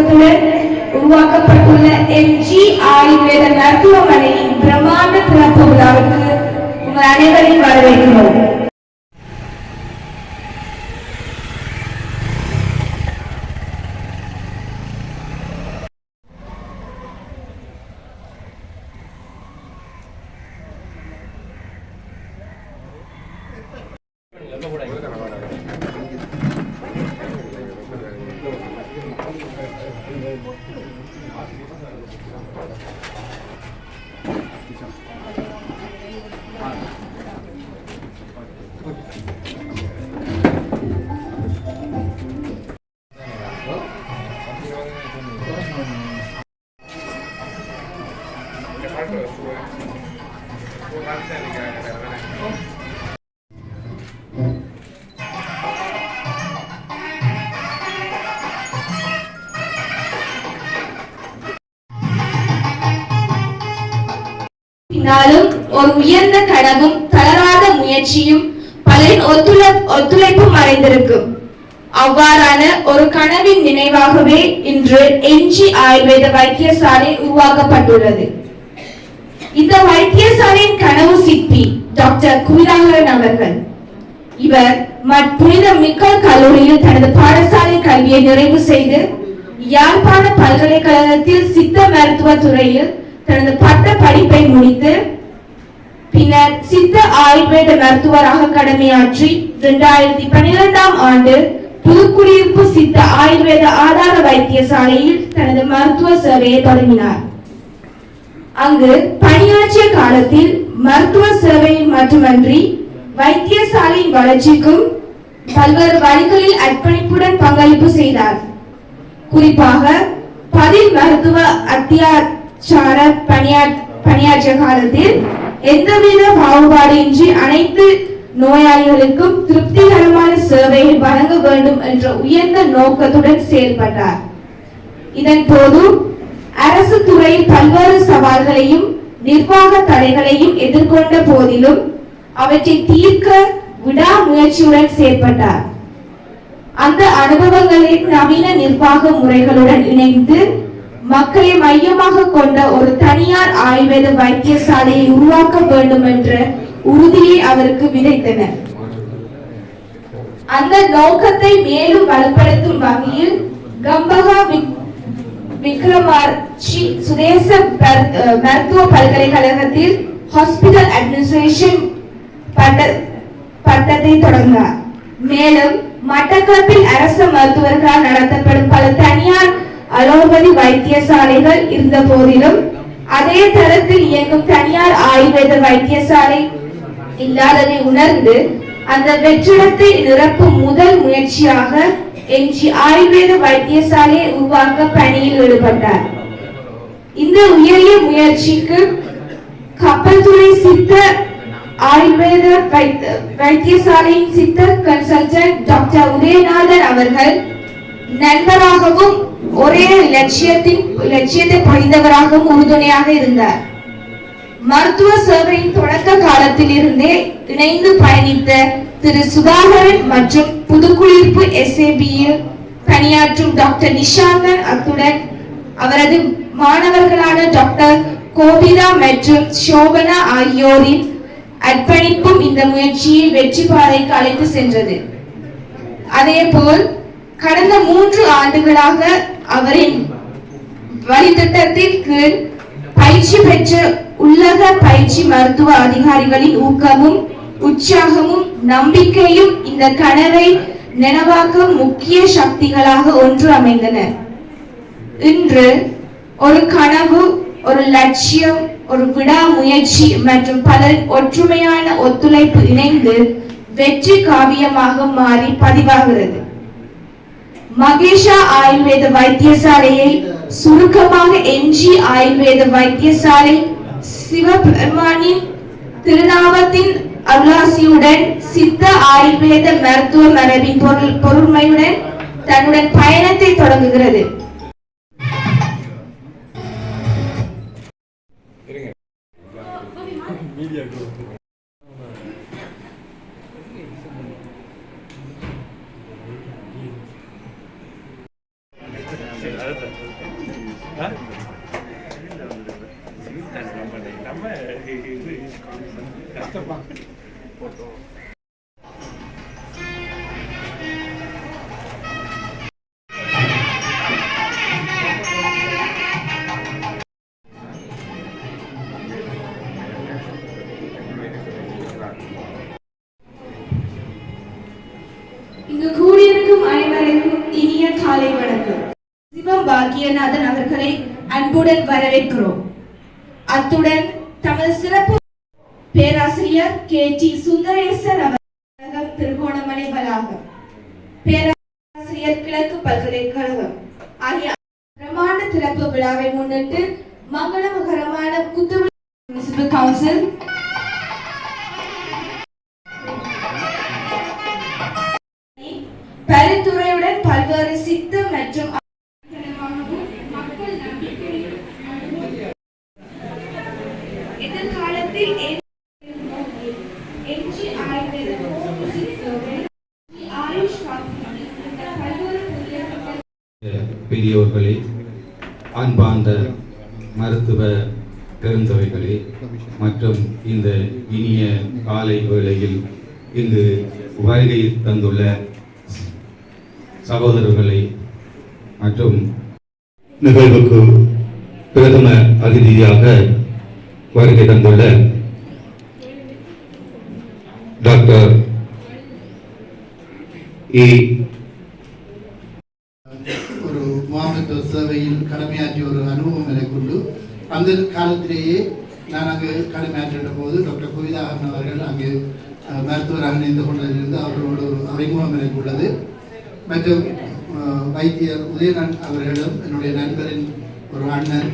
நோக்கத்துடன் உருவாக்கப்பட்டுள்ள எம்ஜி ஆயுர்வேத மருத்துவமனையின் பிரம்மாண்ட திறப்பு விழாவுக்கு உங்கள் அனைவரையும் வரவேற்கிறோம். ஒரு உயர்ந்த கனவும் தளராத முயற்சியும் பலரின் ஒத்துழைப்பு மறைந்திருக்கும். அவ்வாறான ஒரு கனவின் நினைவாகவே இன்று எம்ஜி ஆயுர்வேத வைத்தியசாலை உருவாக்கப்பட்டுள்ளது. இந்த வைத்தியசாலையின் கனவு சிற்பி டாக்டர் குவிலாகரன் அவர்கள். இவர் புனித மிக்கல் கல்லூரியில் தனது பாடசாலை கல்வியை நிறைவு செய்து யாழ்ப்பாண பல்கலைக்கழகத்தில் சித்த மருத்துவ துறையில் தனது பட்ட படிப்பை முடித்து பின்னர் சித்த ஆயுர்வேத மருத்துவராக கடமையாற்றி 2012ஆம் ஆண்டு புதுக்குடியிருப்பு சித்த ஆயுர்வேத ஆதார வைத்தியசாலையில் தனது மருத்துவ சேவையை தொடங்கினார். அங்கு பணியாற்றிய காலத்தில் மருத்துவ சேவையில் மட்டுமன்றி வைத்தியசாலையின் வளர்ச்சிக்கும் பல்வேறு வழிகளில் அர்ப்பணிப்புடன் பங்களிப்பு செய்தார். குறிப்பாக பதில் மருத்துவ அத்தியாச்சார பணியாற்றிய காலத்தில் எந்தவித பாகுபாடின்றி அனைத்து நோயாளிகளுக்கும் திருப்திகரமான சேவையை வழங்க வேண்டும் என்ற உயர்ந்த நோக்கத்துடன் செயல்பட்டார். இதன் போது அரசு துறையில் பல்வேறு சவால்களையும் நிர்வாக தடைகளையும் எதிர்கொண்ட போதிலும் அவற்றை தீர்க்க விடாமுயற்சியுடன் செயல்பட்டார். அந்த அனுபவங்களின் நவீன நிர்வாக முறைகளுடன் இணைந்து மக்களை மையமாக கொண்ட ஒரு தனியார் ஆயுர்வேத வைத்தியசாலையை உருவாக்க வேண்டும் என்ற உறுதியை அவருக்கு விதைத்தனர். அந்த நோக்கத்தை மேலும் வலுப்படுத்தும் வகையில் கம்பகா விக்ரமார்ச்சி சுதேச மருத்துவ பல்கலைக்கழகத்தில் ஹாஸ்பிட்டல் அட்மினிஸ்ட்ரேஷன் பட்டத்தை தொடங்கினார். மேலும் மட்டக்களப்பில் அரசு மருத்துவர்களால் நடத்தப்படும் பல தனியார் அலோபதி வைத்தியசாலைகள் இருந்த போதிலும் அதே தரத்தில் இயங்கும் தனியார் ஆயுர்வேத வைத்தியசாலை இல்லாததை உணர்ந்து அந்த வெற்றிடத்தை நிரப்பும் முதல் முயற்சியாக எம்ஜி ஆயுர்வேத வைத்தியசாலையை உருவாக்க பணியில் ஈடுபட்டார். இந்த உயரிய முயற்சிக்கு கப்பல்துறை சித்த ஆயுர்வேத வைத்தியசாலையின் சித்த கன்சல்டன்ட் டாக்டர் உதயநாதன் அவர்கள் நண்பராகவும் ஒரே லட்சியத்தை புரிந்தவராகவும் உறுதுணையாக இருந்தார். மருத்துவ சேவையின் தொடக்க காலத்தில் இருந்தே இணைந்து பயணித்த திரு சுதாகரன் மற்றும் புதுக்குடியிருப்பு SABயில் பணியாற்றும் டாக்டர் நிஷாந்தன், அத்துடன் அவரது மாணவர்களான டாக்டர் கோபிதா மற்றும் சோபனா ஆகியோரின் அர்ப்பணிப்பும் இந்த முயற்சியை வெற்றி பாதைக்கு அழைத்து சென்றது. அதேபோல் கடந்த 3 ஆண்டுகளாக அவரின் வழித்திட்டத்தின் கீழ் பயிற்சி பெற்ற உலக பயிற்சி மருத்துவ அதிகாரிகளின் ஊக்கமும் உற்சாகமும் நம்பிக்கையும் இந்த கனவை நனவாக்க முக்கிய சக்திகளாக ஒன்று அமைந்தன. இன்று ஒரு கனவு, ஒரு லட்சியம், ஒரு விடாமுயற்சி மற்றும் பலர் ஒற்றுமையான ஒத்துழைப்பு இணைந்து வெற்றி காவியமாக மாறி பதிவாகிறது. மகேஷா ஆயுர்வேத வைத்தியசாலையை சுருக்கமாக எம்ஜி ஆயுர்வேத வைத்தியசாலை சிவபெருமானின் திருநாமத்தின் அருளாசியுடன் சித்த ஆயுர்வேத மருத்துவ மரபின் பொருண்மையுடன் தன்னுடன் பயணத்தை தொடங்குகிறது. இங்கு கூடியிருக்கும் அனைவருக்கும் இனிய காலை வணக்கம். சிவம் பாக்கியநாதன் அவர்களை அன்புடன் வரவேற்கிறோம். அத்துடன் தமது சிறப்பு பேராசிரியர் KT சுந்தரேசன் அவர்கள் திருகோணமலை வளாகம், பேராசிரியர் கிழக்கு பல்கலைக்கழகம் ஆகிய பிரமாண்ட திறப்பு விழாவை முன்னிட்டு மங்களகரமான குத்துவிளக்கு முனிசிபல் கவுன்சில் பரிந்துரையுடன் பல்வேறு சித்த மற்றும் எதிர்காலத்தில் பெரியோர்களே, அன்பார்ந்த மருத்துவ பெருந்தவைகளே மற்றும் இந்த இனிய காலை வேளையில் இங்கு வருகை தந்துள்ள சகோதரர்களை மற்றும் நிகழ்வுக்கு பிரதம அதிதியாக வருகை தந்துள்ள டாக்டர் ஒரு மாமருத்துவ சேவையில் கடமையாற்றிய ஒரு அனுபவம் எனக்கு உண்டு. அந்த காலத்திலேயே நான் அங்கு கடமையாற்றின போது டாக்டர் கோவிதாகரன் அவர்கள் அங்கு மருத்துவராக இணைந்து கொண்டதிலிருந்து அவர்களோட ஒரு அறிமுகம் எனக்கு உள்ளது. மற்றும் வைத்தியர் உதயநன் அவர்களும் என்னுடைய நண்பரின் ஒரு அண்ணன்,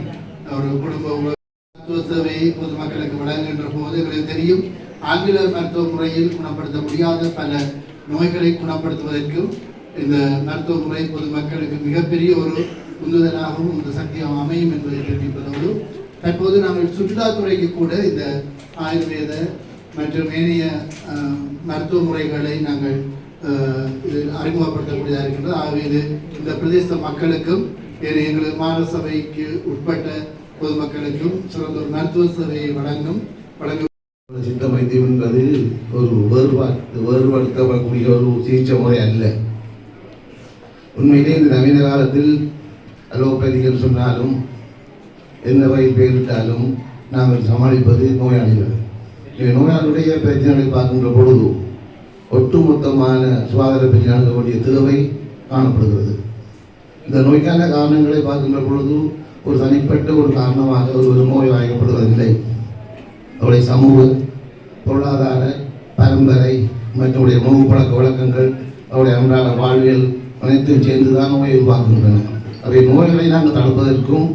ஒரு குடும்ப மருத்துவ சேவையை பொதுமக்களுக்கு வழங்குகின்ற போது எங்களுக்கு தெரியும், ஆங்கில மருத்துவ முறையில் குணப்படுத்த முடியாத பல நோய்களை குணப்படுத்துவதற்கும் இந்த மருத்துவ முறை பொதுமக்களுக்கு மிகப்பெரிய ஒரு உந்துதலாகவும் இந்த சக்தியாகவும் அமையும் என்பதை தெரிவிப்பதோடு தற்போது நாங்கள் சுற்றுலாத்துறைக்கு கூட இந்த ஆயுர்வேத மற்றும் ஏனைய மருத்துவ முறைகளை நாங்கள் அறிமுகப்படுத்தக்கூடியதாக இருக்கின்றது. ஆகவே இது இந்த பிரதேச மக்களுக்கும் எங்களுக்கு மாநகர சபைக்கு உட்பட்ட பொதுமக்களுக்கும் சிறந்த ஒரு மருத்துவ சேவையை வழங்கும் சித்த வைத்தியம் என்பது ஒரு வேறுபடுத்தப்படக்கூடிய ஒரு சிகிச்சை முறை அல்ல. உண்மையிலே இந்த நவீன காலத்தில் அலோபதிகள் சொன்னாலும் எந்த வகை பெயரிட்டாலும் நாங்கள் சமாளிப்பது நோயாளிகள். நோயாளியுடைய பிரச்சனைகளை பார்க்கின்ற பொழுது ஒட்டுமொத்தமான சுகாதார பிரச்சனை வேண்டிய தேவை காணப்படுகிறது. இந்த நோய்க்கான காரணங்களை பார்க்கின்ற பொழுது ஒரு தனிப்பட்ட ஒரு காரணமாக ஒரு நோய் வாய்க்கப்படுவதில்லை. அவருடைய சமூக, பொருளாதார, பரம்பரை மற்றும் உணவு பழக்க வழக்கங்கள், அவருடைய அன்றாட வாழ்வியல் அனைத்தும் சேர்ந்துதான் நோயை உருவாக்குகின்றன. அவை நோய்களை நாங்கள் தடுப்பதற்கும்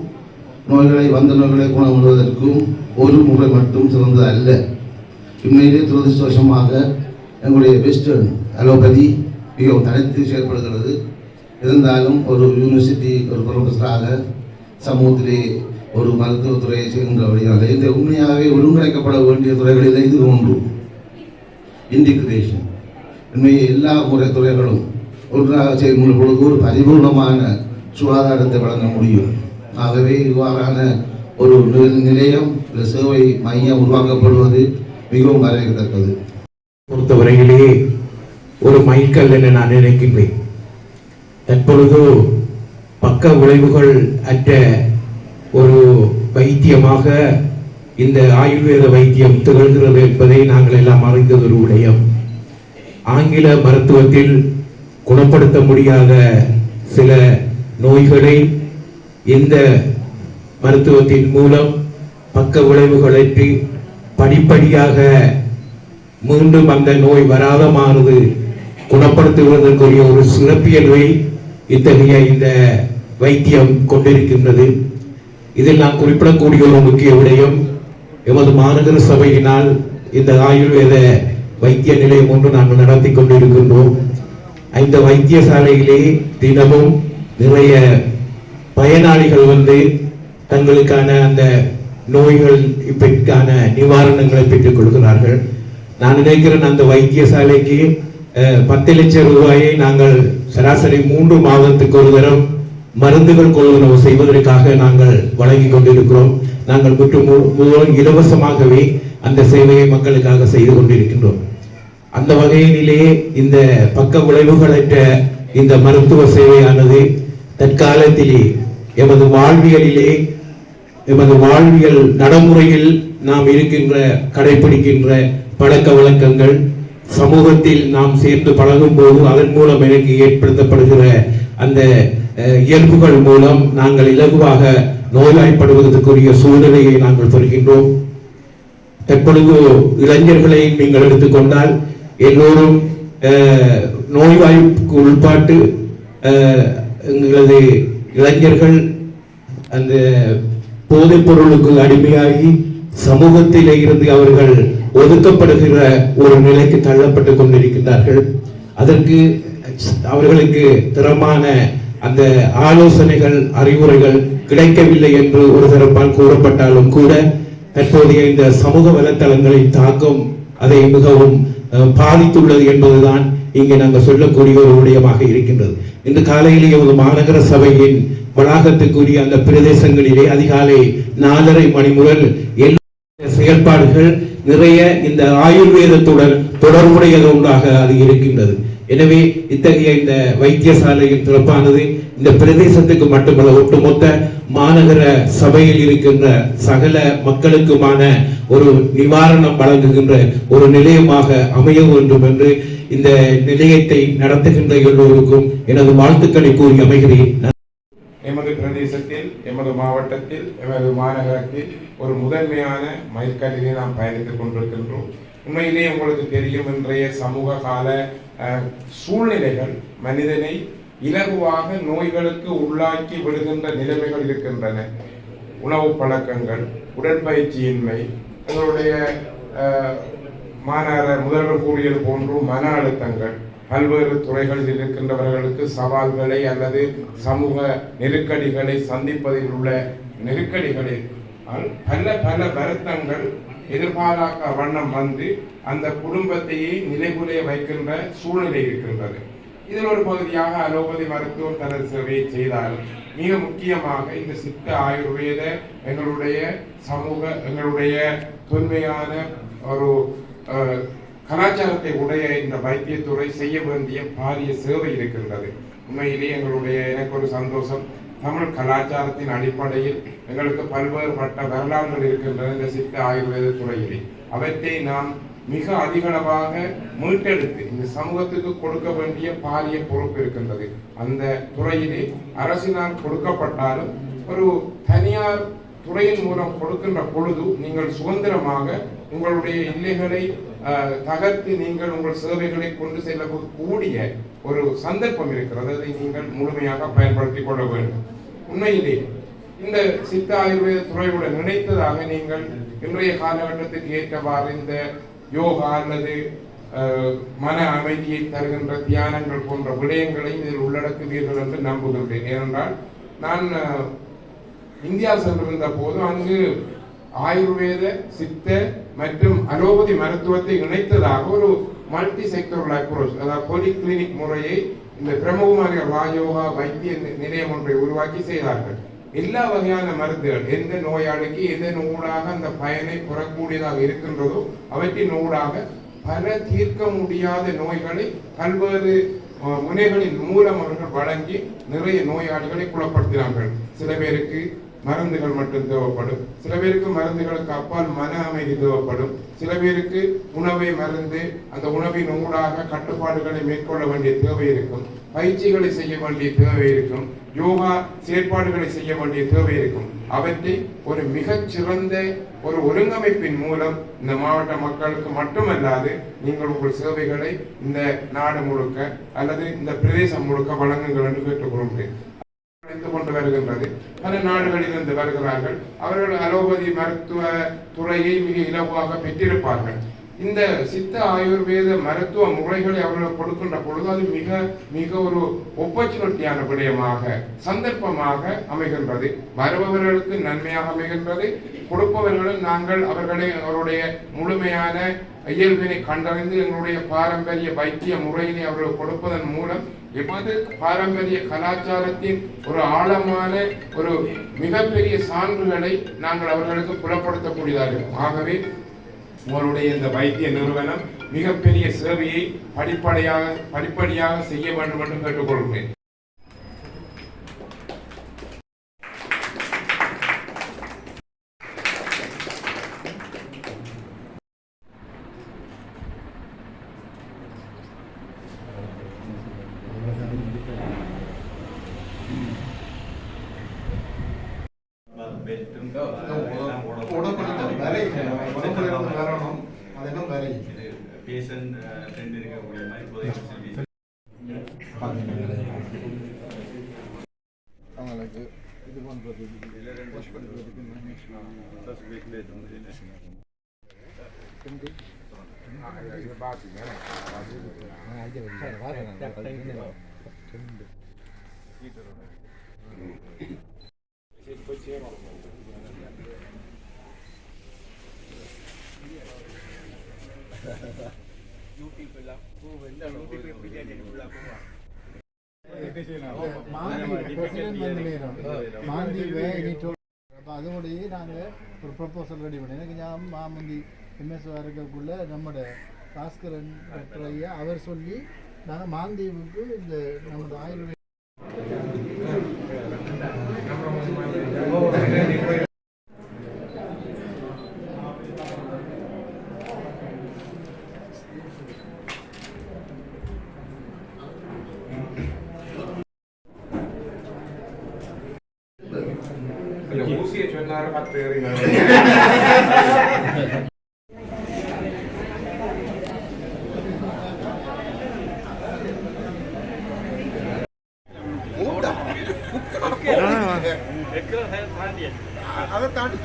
நோய்களை வந்த நோய்களை குணப்படுவதற்கும் ஒரு முறை மட்டும் சிறந்தது அல்ல. உண்மையிலே துரதிருஷ்டவசமாக எங்களுடைய வெஸ்டர்ன் அலோபதி மிகவும் தனித்து செயல்படுகிறது. இருந்தாலும் ஒரு யூனிவர்சிட்டி ஒரு ப்ரொஃபஸராக சமூகத்திலே ஒரு மருத்துவத்துறையை சேர்ந்தபடியால் இந்த உண்மையாகவே ஒருங்கிணைக்கப்பட வேண்டிய துறைகளில் இது ஒன்று. இன்டிகிரேஷன் உண்மையை எல்லா துறைகளும் ஒன்றாக செய்கின்ற பொழுது ஒரு பரிபூர்ணமான சுகாதாரத்தை வழங்க முடியும். ஆகவே இவ்வாறான ஒரு நிலையம் சேவை மையம் உருவாக்கப்படுவது மிகவும் வரவேற்கத்தக்கது. பொறுத்தவரையிலே ஒரு மைல்கல் என நான் நினைக்கின்றேன். தற்பொழுது பக்க விளைவுகள் அற்ற ஒரு வைத்தியமாக இந்த ஆயுர்வேத வைத்தியம் திகழ்கிறது என்பதை நாங்கள் எல்லாம் அறிந்தது ஒரு விடயம். ஆங்கில மருத்துவத்தில் குணப்படுத்த முடியாத சில நோய்களை இந்த மருத்துவத்தின் மூலம் பக்க விளைவுகளற்றி படிப்படியாக மீண்டும் அந்த நோய் வராத மாறுது குணப்படுத்துவதற்குரிய ஒரு சிறப்பியல்பை இத்தகைய இந்த வைத்தியம் கொண்டிருக்கின்றது. இதில் நான் குறிப்பிடக்கூடிய ஒரு முக்கிய விடயம், எமது மாநகர சபையினால் இந்த ஆயுர்வேத வைத்திய நிலையம் ஒன்று நாங்கள் நடத்தி கொண்டிருக்கின்றோம். இந்த வைத்தியசாலையிலே தினமும் நிறைய பயனாளிகள் வந்து தங்களுக்கான அந்த நோய்கள் இப்பற்கான நிவாரணங்களை பெற்றுக் கொள்கிறார்கள். நான் நினைக்கிறேன் அந்த வைத்தியசாலைக்கு 10 லட்சம் ரூபாயை நாங்கள் சராசரி 3 மாதத்துக்கு ஒரு தரம் மருந்துகள் கொள்வனவு செய்வதற்காக நாங்கள் வழங்கி கொண்டிருக்கிறோம். நாங்கள் இலவசமாகவே அந்த சேவையை மக்களுக்காக செய்து கொண்டிருக்கின்றோம். அந்த வகையிலே இந்த பக்க விளைவுகளற்ற இந்த மருத்துவ சேவையானது தற்காலத்திலே எமது வாழ்வியல் நடைமுறையில் நாம் இருக்கின்ற கடைபிடிக்கின்ற பழக்க வழக்கங்கள், சமூகத்தில் நாம் சேர்ந்து பழகும் போது அதன் மூலம் எனக்கு ஏற்படுத்தப்படுகிற அந்த இயல்புகள் மூலம் நாங்கள் இலகுவாக நோய்வாய்ப்படுவதற்குரிய சூழ்நிலையை நாங்கள் பெறுகின்றோம். தற்பொழுது இளைஞர்களை நீங்கள் எடுத்துக்கொண்டால் எல்லோரும் நோய்வாய்ப்புக்கு உட்பாட்டு எங்களது இளைஞர்கள் அந்த போதைப் பொருளுக்கு அடிமையாகி சமூகத்திலே இருந்து அவர்கள் ஒதுக்கப்படுகிற ஒரு நிலைக்கு தள்ளப்பட்டு கொண்டிருக்கின்றார்கள். அதற்கு அவர்களுக்கு திறமான அந்த ஆலோசனைகள், அறிவுரைகள் கிடைக்கவில்லை என்று ஒரு தரப்பால் கூறப்பட்டாலும் கூட தற்போதைய இந்த சமூக வலைத்தளங்களின் தாக்கம் அதை மிகவும் பாதித்துள்ளது என்பதுதான் இங்கே நாங்கள் சொல்லக்கூடிய ஒரு விடயமாக இருக்கின்றது. இன்று காலையிலேயே ஒரு மாநகர சபையின் வளாகத்துக்குரிய அந்த பிரதேசங்களிலே அதிகாலை 4:30 மணி முதல் செயல்பாடுகள் நிறைய இந்த ஆயுர்வேதத்துடன் தொடர்புடையது ஒன்றாக அது இருக்கின்றது. எனவே இத்தகைய இந்த வைத்தியசாலையின் திறப்பானது இந்த பிரதேசத்துக்கு மட்டுமல்ல, ஒட்டுமொத்த மாநகர சபையில் இருக்கின்ற சகல மக்களுக்குமான ஒரு நிவாரணம் வழங்குகின்ற ஒரு நிலையமாக அமைய வேண்டும் என்று இந்த நிலையத்தை நடத்துகின்ற எல்லோருக்கும் எனது வாழ்த்துக்களை கூறி அமைகிறேன். எமது பிரதேசத்தில், எமது மாவட்டத்தில், எமது மாநகரத்தில் ஒரு முதன்மையான மைல்கல்லிலே நாம் பயணித்துக் கொண்டிருக்கின்றோம். உண்மையிலே உங்களுக்கு தெரியும், இன்றைய சமூக கால சூழ்நிலைகள் மனிதனை இலகுவாக நோய்களுக்கு உள்ளாக்கி விடுகின்ற நிலைமைகள் இருக்கின்றன. உணவு பழக்கங்கள், உடற்பயிற்சியின்மை, எங்களுடைய மாநகர முதல்வர் கூறியது போன்று மன அழுத்தங்கள், பல்வேறு துறைகளில் இருக்கின்றவர்களுக்கு சவால்களை அல்லது சமூக நெருக்கடிகளை சந்திப்பதில் உள்ள நெருக்கடிகளில் பல வருத்தங்கள் எதிர்பாராத வண்ணம் வந்து அந்த குடும்பத்தையே நிலைகுலைய வைக்கின்ற சூழ்நிலை இருக்கின்றது. இதில் ஒரு பகுதியாக அலோபதி மருத்துவம் தனது சேவையை செய்தால் மிக முக்கியமாக இந்த சித்த ஆயுர்வேத எங்களுடைய தொன்மையான ஒரு கலாச்சாரத்தை உடைய இந்த வைத்தியத்துறை செய்ய வேண்டிய பாரிய சேவை இருக்கின்றது. உண்மையிலே எனக்கு ஒரு சந்தோஷம், தமிழ் கலாச்சாரத்தின் அடிப்படையில் எங்களுக்கு பல்வேறுபட்ட வரலாறுகள் இருக்கின்றன இந்த சித்த ஆயுர்வேத துறையிலே. அவற்றை நாம் மிக அதிகளவாக மீட்டெடுத்து இந்த சமூகத்துக்கு கொடுக்க வேண்டிய பாரிய பொறுப்பு இருக்கின்றது. அந்த துறையிலே அரசினால் கொடுக்கப்பட்டாலும் ஒரு தனியார் துறையின் மூலம் கொடுக்கின்ற பொழுது நீங்கள் சுதந்திரமாக உங்களுடைய இல்லைகளை தகர்த்து நீங்கள் உங்கள் சேவைகளை கொண்டு செல்லக்கூடிய ஒரு சந்தர்ப்பம் இருக்கிறது. அதை நீங்கள் முழுமையாக பயன்படுத்திக் கொள்ள வேண்டும். உண்மையிலே இந்த சித்த ஆயுர்வேத துறையுடன் நினைத்ததாக நீங்கள் இன்றைய காலகட்டத்துக்கு ஏற்றவாறு இந்த யோகா அல்லது மன அமைதியை தருகின்ற தியானங்கள் போன்ற விடயங்களையும் இதில் உள்ளடக்குவீர்கள் என்று நம்புகின்றேன். ஏனென்றால் நான் இந்தியா சென்றிருந்த போது அங்கு ஆயுர்வேத, சித்த மற்றும் அலோபதி மருத்துவத்தை இணைத்ததாக ஒரு மல்டி செக்டரல் அப்ரோச், அதாவது பொலி கிளினிக் முறையை இந்த பிரம்மகுமாரி ராஜயோகா வைத்திய நிலையம் ஒன்றை உருவாக்கி செய்தார்கள். எல்லா வகையான மருந்துகள் எந்த நோயாளிக்கு எதன் ஊடாக அந்த பயனை பெறக்கூடியதாக இருக்கின்றதோ அவற்றின் ஊடாக பல தீர்க்க முடியாத நோய்களை பல்வேறு முனைகளின் மூலம் அவர்கள் வழங்கி நிறைய நோயாளிகளை குணப்படுத்தினார்கள். சில பேருக்கு மருந்துகள் மட்டும் தேவைப்படும், சில பேருக்கு மருந்துகளுக்கு அப்பால் மன அமைதி தேவைப்படும், சில பேருக்கு உணவை மருந்து அந்த உணவின் ஊடாக கட்டுப்பாடுகளை மேற்கொள்ள வேண்டிய தேவை இருக்கும், பயிற்சிகளை செய்ய வேண்டிய தேவை இருக்கும், யோகா செயற்பாடுகளை செய்ய வேண்டிய தேவை இருக்கும். அவற்றை ஒரு மிகச்சிறந்த ஒரு ஒருங்கமைப்பின் மூலம் இந்த மாவட்ட மக்களுக்கு மட்டுமல்லாது நீங்கள் உங்கள் சேவைகளை இந்த நாடு முழுக்க அல்லது இந்த பிரதேசம் முழுக்க வழங்குங்கள் என்று கேட்டுக்கொள்கிறேன். கொண்டு வருகின்றது. பல நாடுகளில் இருந்து வருகிறார்கள். அவர்கள் அலோபதி மருத்துவ துறையை மிக இலவாக பெற்றிருப்பார்கள். இந்த சித்த ஆயுர்வேத மருத்துவ முறைகளை அவர்கள் கொடுக்கின்ற பொழுது அது மிக மிக ஒரு ஒப்பர்ச்சுனிட்டியான விடயமாக சந்தர்ப்பமாக அமைகின்றது. வருபவர்களுக்கு நன்மையாக அமைகின்றது. கொடுப்பவர்களும் நாங்கள் அவருடைய முழுமையான இயல்பினை கண்டறிந்து எங்களுடைய பாரம்பரிய வைத்திய முறையினை அவர்கள் கொடுப்பதன் மூலம் எமது பாரம்பரிய கலாச்சாரத்தின் ஒரு ஆழமான ஒரு மிகப்பெரிய சான்றுகளை நாங்கள் அவர்களுக்கு புலப்படுத்தக்கூடியதாக. ஆகவே உங்களுடைய இந்த வைத்திய நிறுவனம் மிகப்பெரிய சேவையை படிப்படியாக செய்ய வேண்டும் என்று கேட்டுக்கொள்கிறேன். அவங்களுக்கு இது பண்ணுறது அதோடய நாங்கள் ஒரு ப்ரொப்போசல் ரெடி பண்ணோம். எனக்கு ஞாபகம் மாமந்தி எம்எஸ்ஓ இருக்கக்குள்ள நம்மளோட பாஸ்கரன் டாக்டர் ஐயா அவர் சொல்லி நாங்கள் மாந்தீவுக்கு இந்த நம்மளோட ஆயுர்வேத ஊசியை சொன்னாரு 10 பேர் அதை தாண்டி